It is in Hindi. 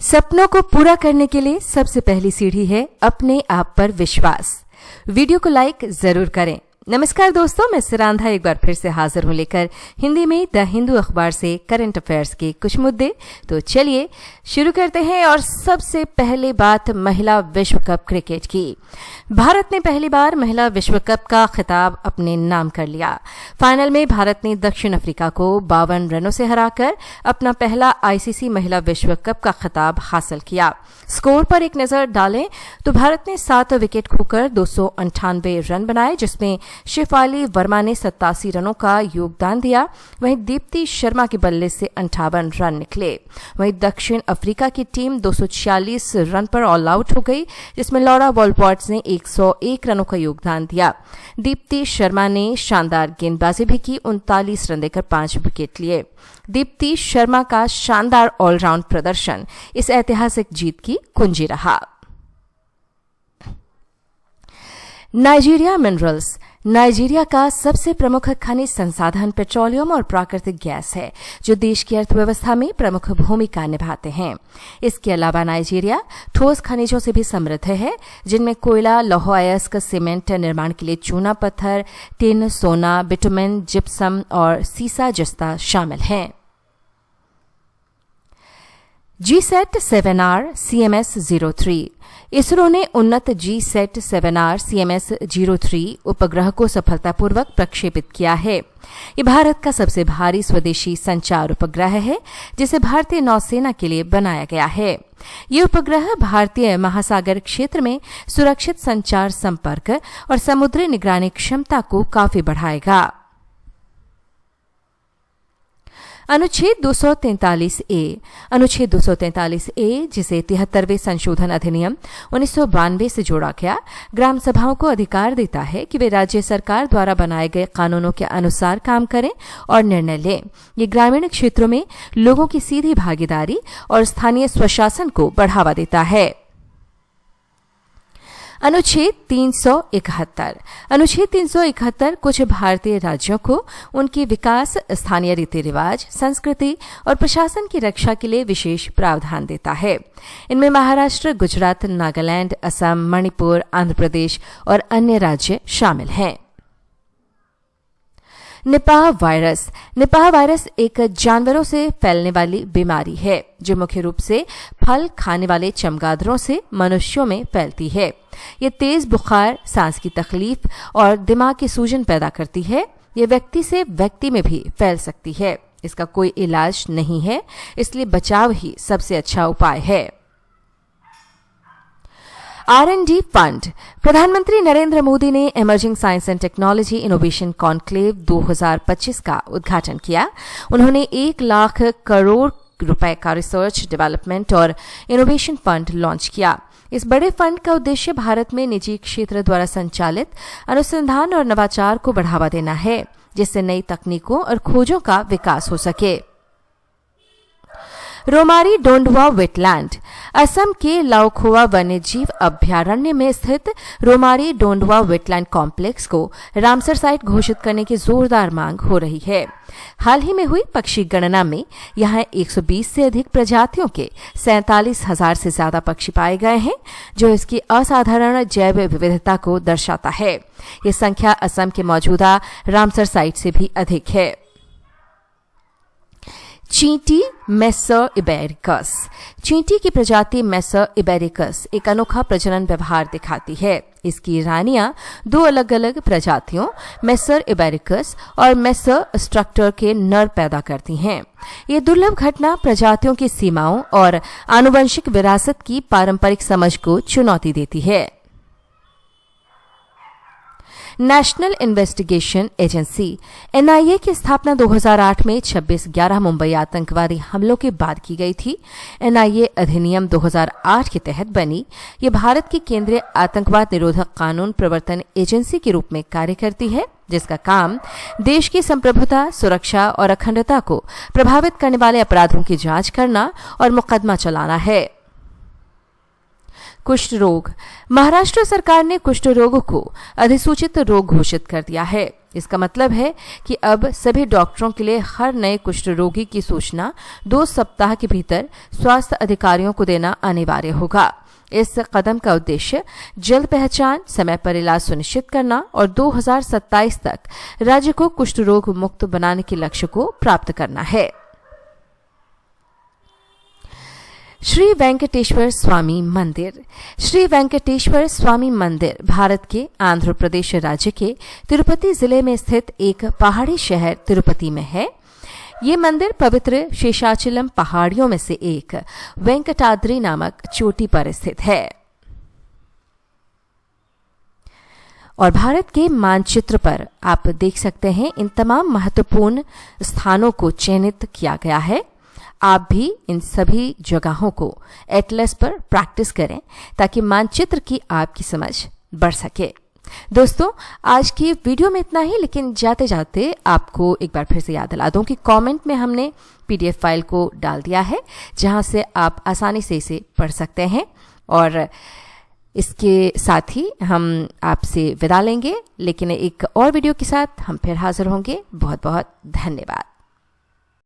सपनों को पूरा करने के लिए सबसे पहली सीढ़ी है अपने आप पर विश्वास। वीडियो को लाइक जरूर करें। नमस्कार दोस्तों, मैं सिरांधा एक बार फिर से हाजिर हूं लेकर हिंदी में द हिंदू अखबार से करंट अफेयर्स के कुछ मुद्दे। तो चलिए शुरू करते हैं। और सबसे पहले बात महिला विश्व कप क्रिकेट की। भारत ने पहली बार महिला विश्व कप का खिताब अपने नाम कर लिया। फाइनल में भारत ने दक्षिण अफ्रीका को 52 रनों से हराकर अपना पहला आईसीसी महिला विश्व कप का खिताब हासिल किया। स्कोर पर एक नजर डालें तो भारत ने 7 विकेट खोकर 298 रन बनाए, जिसमें शेफाली वर्मा ने 87 रनों का योगदान दिया। वहीं दीप्ति शर्मा के बल्ले से 58 रन निकले। वहीं दक्षिण अफ्रीका की टीम 246 रन पर ऑल आउट हो गई, जिसमें लॉरा वॉलपॉट्स ने 101 रनों का योगदान दिया। दीप्ति शर्मा ने शानदार गेंदबाजी भी की, 39 रन देकर 5 विकेट लिए। दीप्ति शर्मा का शानदार ऑलराउंड प्रदर्शन इस ऐतिहासिक जीत की कुंजी रहा। Nigeria minerals. नाइजीरिया का सबसे प्रमुख खनिज संसाधन पेट्रोलियम और प्राकृतिक गैस है, जो देश की अर्थव्यवस्था में प्रमुख भूमिका निभाते हैं। इसके अलावा नाइजीरिया ठोस खनिजों से भी समृद्ध है, जिनमें कोयला, लौह अयस्क, सीमेंट निर्माण के लिए चूना पत्थर, टिन, सोना, बिटुमेन, जिप्सम और सीसा जस्ता शामिल हैं। GSAT 7R CMS-03। इसरो ने उन्नत जीसैट 7R CMS-03 उपग्रह को सफलतापूर्वक प्रक्षेपित किया है। ये भारत का सबसे भारी स्वदेशी संचार उपग्रह है, जिसे भारतीय नौसेना के लिए बनाया गया है। ये उपग्रह भारतीय महासागर क्षेत्र में सुरक्षित संचार संपर्क और समुद्री निगरानी क्षमता को काफी बढ़ाएगा। अनुच्छेद 243A। अनुच्छेद 243A, जिसे 73वें संशोधन अधिनियम 1992 से जोड़ा गया, ग्राम सभाओं को अधिकार देता है कि वे राज्य सरकार द्वारा बनाए गए कानूनों के अनुसार काम करें और निर्णय लें। ये ग्रामीण क्षेत्रों में लोगों की सीधी भागीदारी और स्थानीय स्वशासन को बढ़ावा देता है। अनुच्छेद 371। अनुच्छेद 371 कुछ भारतीय राज्यों को उनके विकास, स्थानीय रीति रिवाज, संस्कृति और प्रशासन की रक्षा के लिए विशेष प्रावधान देता है। इनमें महाराष्ट्र, गुजरात, नागालैंड, असम, मणिपुर, आंध्र प्रदेश और अन्य राज्य शामिल हैं। Nipah virus. निपाह वायरस एक जानवरों से फैलने वाली बीमारी है, जो मुख्य रूप से फल खाने वाले चमगादड़ों से मनुष्यों में फैलती है। ये तेज बुखार, सांस की तकलीफ और दिमाग की सूजन पैदा करती है। ये व्यक्ति से व्यक्ति में भी फैल सकती है। इसका कोई इलाज नहीं है, इसलिए बचाव ही सबसे अच्छा उपाय है। R&D fund. प्रधानमंत्री नरेंद्र मोदी ने emerging science and technology innovation conclave 2025 का उद्घाटन किया। उन्होंने 1 लाख करोड़ रुपए का रिसर्च, डेवलपमेंट और इनोवेशन फंड लॉन्च किया। इस बड़े फंड का उद्देश्य भारत में निजी क्षेत्र द्वारा संचालित अनुसंधान और नवाचार को बढ़ावा देना है, जिससे नई तकनीकों और खोजों का विकास हो सके। रोमारी डोंडवा वेटलैंड। असम के लाओखोवा वन्यजीव अभ्यारण्य में स्थित रोमारी डोंडवा वेटलैंड कॉम्प्लेक्स को रामसर साइट घोषित करने की जोरदार मांग हो रही है। हाल ही में हुई पक्षी गणना में यहां 120 से अधिक प्रजातियों के 47,000 से ज्यादा पक्षी पाए गए हैं, जो इसकी असाधारण जैव विविधता को दर्शाता है। ये संख्या असम के मौजूदा रामसर साइट से भी अधिक है। चींटी मेसर इबेरिकस। चींटी की प्रजाति मेसर इबेरिकस एक अनोखा प्रजनन व्यवहार दिखाती है। इसकी रानियां 2 अलग अलग प्रजातियों मेसर इबेरिकस और मेसर स्ट्रक्टर के नर पैदा करती हैं। ये दुर्लभ घटना प्रजातियों की सीमाओं और आनुवंशिक विरासत की पारंपरिक समझ को चुनौती देती है। नेशनल इन्वेस्टिगेशन एजेंसी NIA की स्थापना 2008 में 26/11 मुंबई आतंकवादी हमलों के बाद की गई थी। NIA अधिनियम 2008 के तहत बनी। ये भारत की केंद्रीय आतंकवाद निरोधक कानून प्रवर्तन एजेंसी के रूप में कार्य करती है, जिसका काम देश की संप्रभुता, सुरक्षा और अखंडता को प्रभावित करने वाले अपराधों की जांच करना और मुकदमा चलाना है। कुष्ठ रोग। महाराष्ट्र सरकार ने कुष्ठ रोग को अधिसूचित रोग घोषित कर दिया है। इसका मतलब है कि अब सभी डॉक्टरों के लिए हर नए कुष्ठ रोगी की सूचना 2 सप्ताह के भीतर स्वास्थ्य अधिकारियों को देना अनिवार्य होगा। इस कदम का उद्देश्य जल्द पहचान, समय पर इलाज सुनिश्चित करना और 2027 तक राज्य को कुष्ठ रोग मुक्त बनाने के लक्ष्य को प्राप्त करना है। श्री वेंकटेश्वर स्वामी मंदिर। श्री वेंकटेश्वर स्वामी मंदिर भारत के आंध्र प्रदेश राज्य के तिरुपति जिले में स्थित एक पहाड़ी शहर तिरुपति में है। ये मंदिर पवित्र शेषाचलम पहाड़ियों में से एक वेंकटाद्रि नामक चोटी पर स्थित है और भारत के मानचित्र पर आप देख सकते हैं इन तमाम महत्वपूर्ण स्थानों को चयनित किया गया है। आप भी इन सभी जगहों को एटलस पर प्रैक्टिस करें ताकि मानचित्र की आपकी समझ बढ़ सके। दोस्तों, आज की वीडियो में इतना ही, लेकिन जाते जाते आपको एक बार फिर से याद दिला दूं कि कमेंट में हमने पीडीएफ फाइल को डाल दिया है जहां से आप आसानी से इसे पढ़ सकते हैं और इसके साथ ही हम आपसे विदा लेंगे, लेकिन एक और वीडियो के साथ हम फिर हाजिर होंगे। बहुत बहुत धन्यवाद।